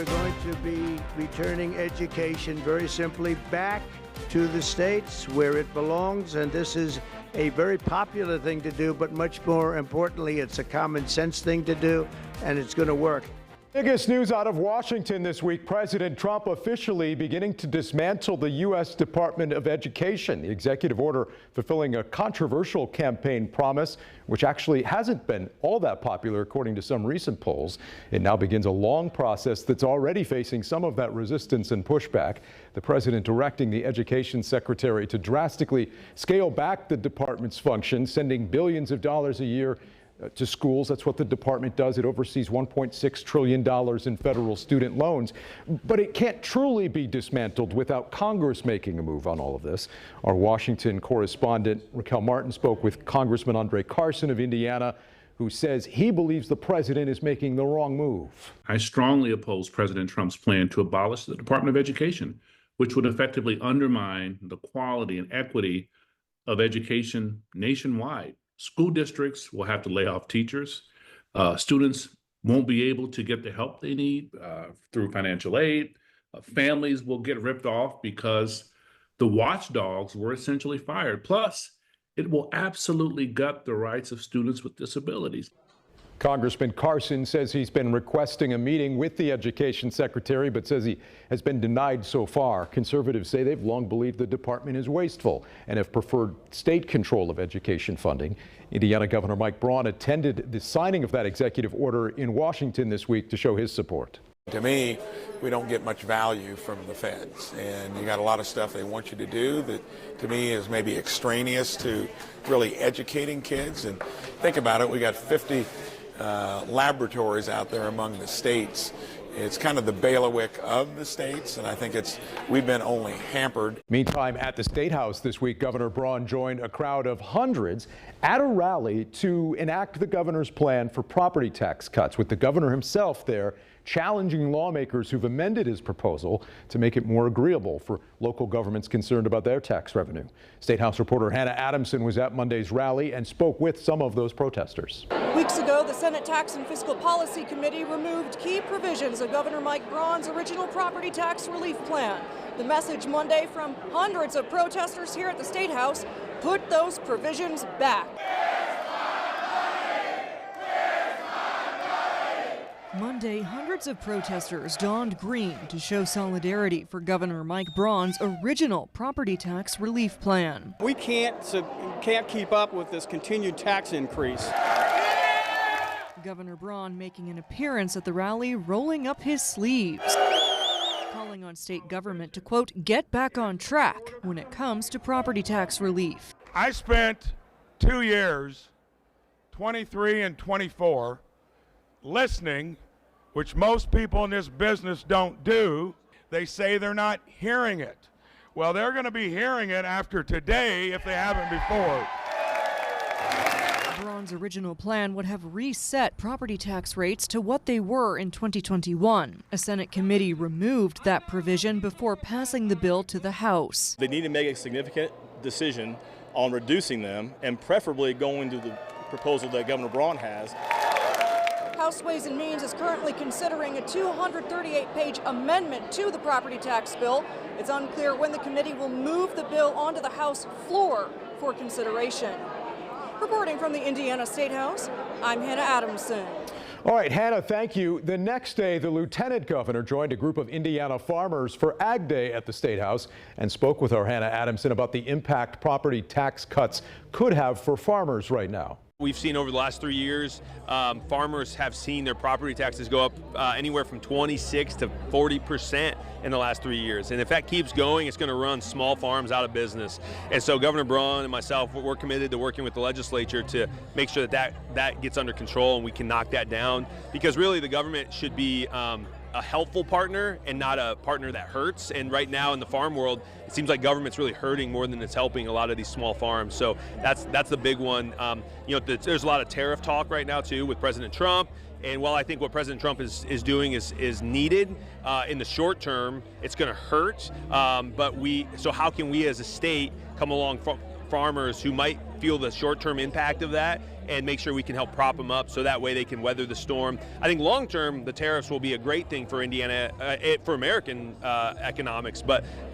we're going to be returning education very simply back to the states where it belongs, and this is a very popular thing to do, but much more importantly, it's a common sense thing to do, and it's going to work. Biggest news out of Washington this week, President Trump officially beginning to dismantle the U.S. Department of Education. The executive order fulfilling a controversial campaign promise, which actually hasn't been all that popular according to some recent polls. It now begins a long process that's already facing some of that resistance and pushback. The president directing the education secretary to drastically scale back the department's function, sending billions of dollars a year to schools. That's what the department does. It oversees $1.6 trillion in federal student loans. But it can't truly be dismantled without Congress making a move on all of this. Our Washington correspondent Raquel Martin spoke with Congressman Andre Carson of Indiana, who says he believes the president is making the wrong move. I strongly oppose President Trump's plan to abolish the Department of Education, which would effectively undermine the quality and equity of education nationwide. School districts will have to lay off teachers. Students won't be able to get the help they need through financial aid. Families will get ripped off because the watchdogs were essentially fired. Plus, it will absolutely gut the rights of students with disabilities. Congressman Carson says he's been requesting a meeting with the education secretary, but says he has been denied so far. Conservatives say they've long believed the department is wasteful and have preferred state control of education funding. Indiana Governor Mike Braun attended the signing of that executive order in Washington this week to show his support. To me, we don't get much value from the feds, and you got a lot of stuff they want you to do that to me is maybe extraneous to really educating kids. And think about it, we got 50 laboratories out there among the states. It's kind of the bailiwick of the states, and I think we've been only hampered. Meantime, at the State House this week, Governor Braun joined a crowd of hundreds at a rally to enact the governor's plan for property tax cuts, with the governor himself there challenging lawmakers who've amended his proposal to make it more agreeable for local governments concerned about their tax revenue. State House reporter Hannah Adamson was at Monday's rally and spoke with some of those protesters. Weeks ago, the Senate Tax and Fiscal Policy Committee removed key provisions of Governor Mike Braun's original property tax relief plan. The message Monday from hundreds of protesters here at the State House: put those provisions back. Monday, hundreds of protesters donned green to show solidarity for Governor Mike Braun's original property tax relief plan. We can't keep up with this continued tax increase. Governor Braun making an appearance at the rally, rolling up his sleeves, calling on state government to, quote, get back on track when it comes to property tax relief. I spent 2 years, 23 and 24, listening, which most people in this business don't do. They say they're not hearing it. Well, they're going to be hearing it after today if they haven't before. Braun's original plan would have reset property tax rates to what they were in 2021. A Senate committee removed that provision before passing the bill to the House. They need to make a significant decision on reducing them, and preferably going to the proposal that Governor Braun has. House Ways and Means is currently considering a 238-page amendment to the property tax bill. It's unclear when the committee will move the bill onto the House floor for consideration. Reporting from the Indiana State House, I'm Hannah Adamson. All right, Hannah, thank you. The next day, the lieutenant governor joined a group of Indiana farmers for Ag Day at the State House and spoke with our Hannah Adamson about the impact property tax cuts could have for farmers right now. We've seen over the last 3 years, farmers have seen their property taxes go up anywhere from 26 to 40% in the last 3 years. And if that keeps going, it's going to run small farms out of business. And so Governor Braun and myself, we're committed to working with the legislature to make sure that gets under control and we can knock that down. Because really the government should be a helpful partner and not a partner that hurts. And right now in the farm world, it seems like government's really hurting more than it's helping a lot of these small farms. So that's the big one. There's a lot of tariff talk right now too with President Trump. And while I think what President Trump is doing is needed in the short term, it's going to hurt. So how can we as a state come along farmers who might feel the short-term impact of that and make sure we can help prop them up so that way they can weather the storm. I think long-term, the tariffs will be a great thing for Indiana, for American economics,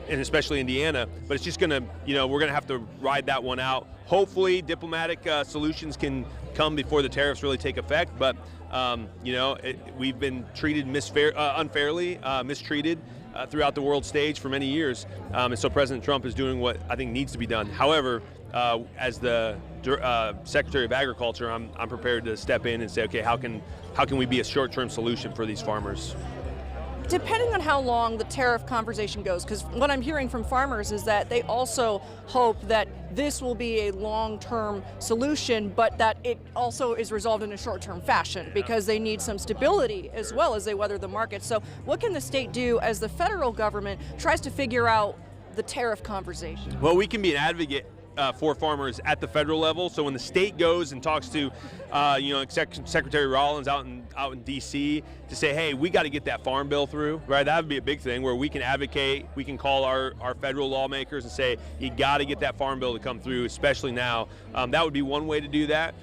and especially Indiana. But it's just going to, we're going to have to ride that one out. Hopefully, diplomatic solutions can come before the tariffs really take effect. But we've been treated unfairly, mistreated throughout the world stage for many years, and so President Trump is doing what I think needs to be done. However, as the Secretary of Agriculture, I'm prepared to step in and say, okay, how can we be a short-term solution for these farmers? Depending on how long the tariff conversation goes, because what I'm hearing from farmers is that they also hope that this will be a long-term solution, but that it also is resolved in a short-term fashion because they need some stability as well as they weather the market. So what can the state do as the federal government tries to figure out the tariff conversation? Well, we can be an advocate for farmers at the federal level. So when the state goes and talks to, Secretary Rollins out in D.C. to say, hey, we got to get that farm bill through, right? That would be a big thing where we can advocate. We can call our federal lawmakers and say, you got to get that farm bill to come through, especially now. That would be one way to do that.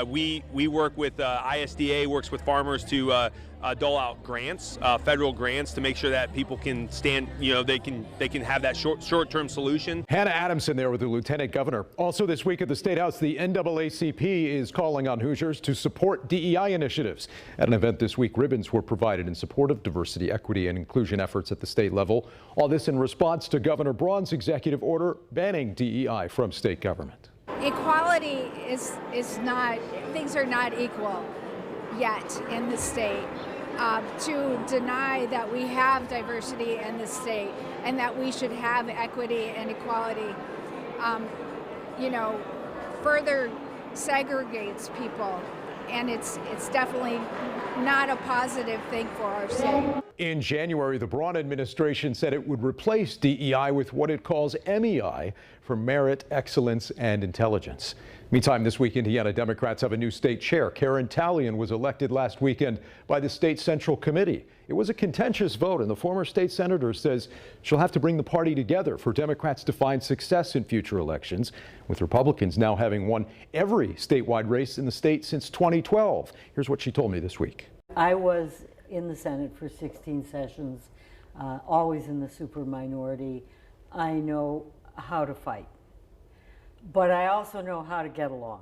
We work with ISDA, works with farmers to dole out grants, federal grants, to make sure that people can stand, they can have that short-term solution. Hannah Adamson there with the Lieutenant Governor. Also this week at the State House, the NAACP is calling on Hoosiers to support DEI initiatives. At an event this week, ribbons were provided in support of diversity, equity, and inclusion efforts at the state level. All this in response to Governor Braun's executive order banning DEI from state government. Equality is not, things are not equal yet in the state. To deny that we have diversity in the state and that we should have equity and equality, further segregates people, and it's definitely not a positive thing for our state. In January, the Braun administration said it would replace DEI with what it calls MEI for merit, excellence, and intelligence. Meantime, this week, Indiana Democrats have a new state chair. Karen Talion was elected last weekend by the state central committee. It was a contentious vote, and the former state senator says she'll have to bring the party together for Democrats to find success in future elections, with Republicans now having won every statewide race in the state since 2012. Here's what she told me this week. I was in the Senate for 16 sessions, always in the super minority. I know how to fight, but I also know how to get along.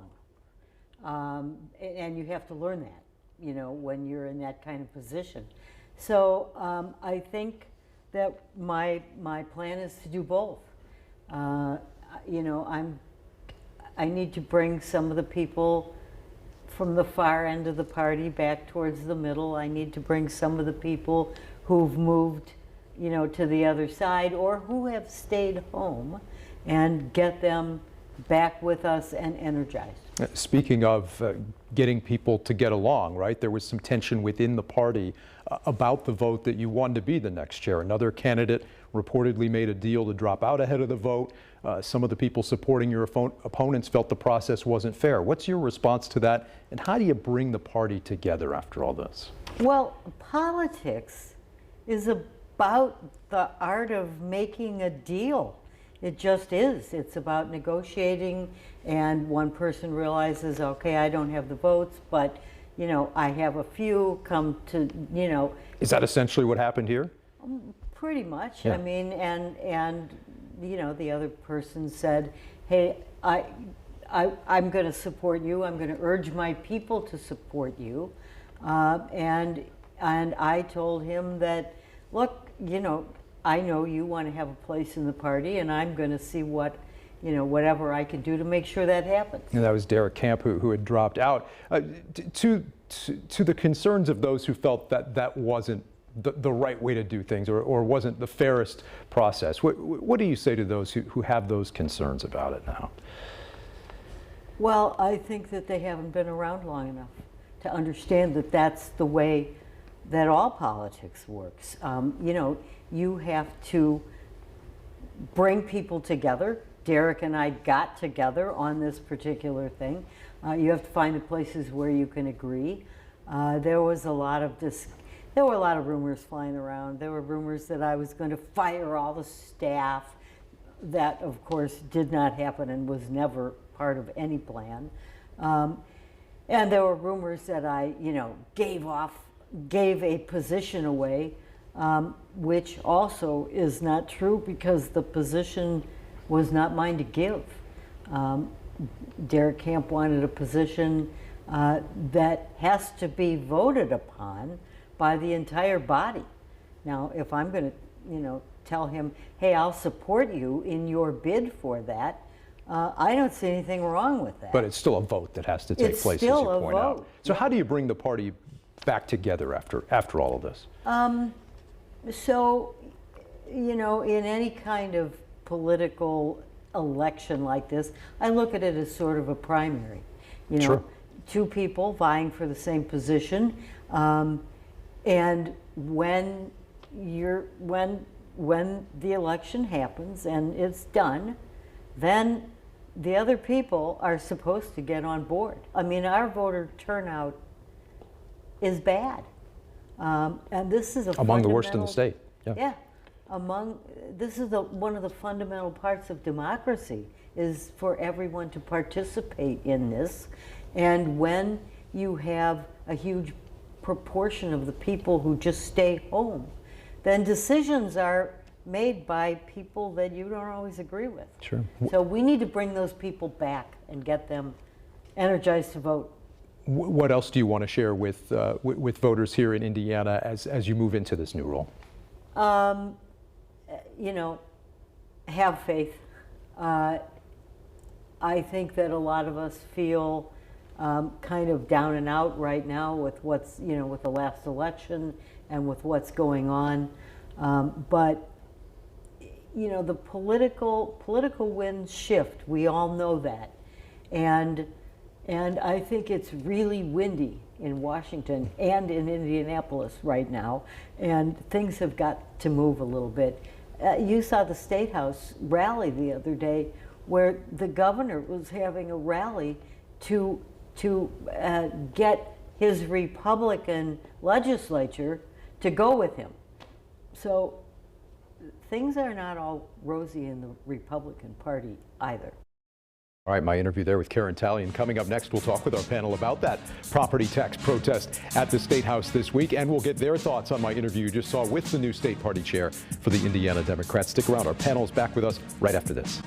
And you have to learn that, when you're in that kind of position. So I think that my plan is to do both. I need to bring some of the people from the far end of the party back towards the middle. I need to bring some of the people who've moved, to the other side or who have stayed home and get them back with us and energized. Speaking of getting people to get along, right? There was some tension within the party about the vote that you wanted to be the next chair. Another candidate reportedly made a deal to drop out ahead of the vote. Some of the people supporting your opponents felt the process wasn't fair. What's your response to that, and how do you bring the party together after all this? Well, politics is about the art of making a deal. It just is. It's about negotiating, and one person realizes, okay, I don't have the votes, but I have a few come to, Is that essentially what happened here? Pretty much. Yeah. I mean, and the other person said, hey, I'm going to support you. I'm going to urge my people to support you. And I told him that, look, I know you want to have a place in the party, and I'm going to see whatever I can do to make sure that happens. And that was Derek Camp, who had dropped out. To the concerns of those who felt that wasn't the right way to do things, or wasn't the fairest process, what do you say to those who have those concerns about it now? Well, I think that they haven't been around long enough to understand that that's the way that all politics works. You have to bring people together. Derek and I got together on this particular thing. You have to find the places where you can agree. There were a lot of rumors flying around. There were rumors that I was going to fire all the staff. That, of course, did not happen and was never part of any plan. And there were rumors that I, gave a position away, which also is not true because the position was not mine to give. Derek Camp wanted a position that has to be voted upon by the entire body. Now, if I'm going to, tell him, hey, I'll support you in your bid for that, I don't see anything wrong with that. But it's still a vote that has to take place, as you point out. So how do you bring the party back together after all of this? So, in any kind of political election like this, I look at it as sort of a primary. Sure. Two people vying for the same position, and when the election happens and it's done, then the other people are supposed to get on board. I mean, our voter turnout is bad, and this is among the worst in the state. Yeah, this is one of the fundamental parts of democracy, is for everyone to participate in this. And when you have a huge proportion of the people who just stay home, then decisions are made by people that you don't always agree with. Sure. So we need to bring those people back and get them energized to vote. What else do you want to share with voters here in Indiana as you move into this new role? Have faith. I think that a lot of us feel kind of down and out right now with what's, with the last election and with what's going on. But the political winds shift. We all know that. And I think it's really windy in Washington and in Indianapolis right now, and things have got to move a little bit. You saw the State House rally the other day where the governor was having a rally to get his Republican legislature to go with him. So things are not all rosy in the Republican Party either. All right, my interview there with Karen Talian. Coming up next, we'll talk with our panel about that property tax protest at the State House this week, and we'll get their thoughts on my interview you just saw with the new state party chair for the Indiana Democrats. Stick around. Our panel is back with us right after this.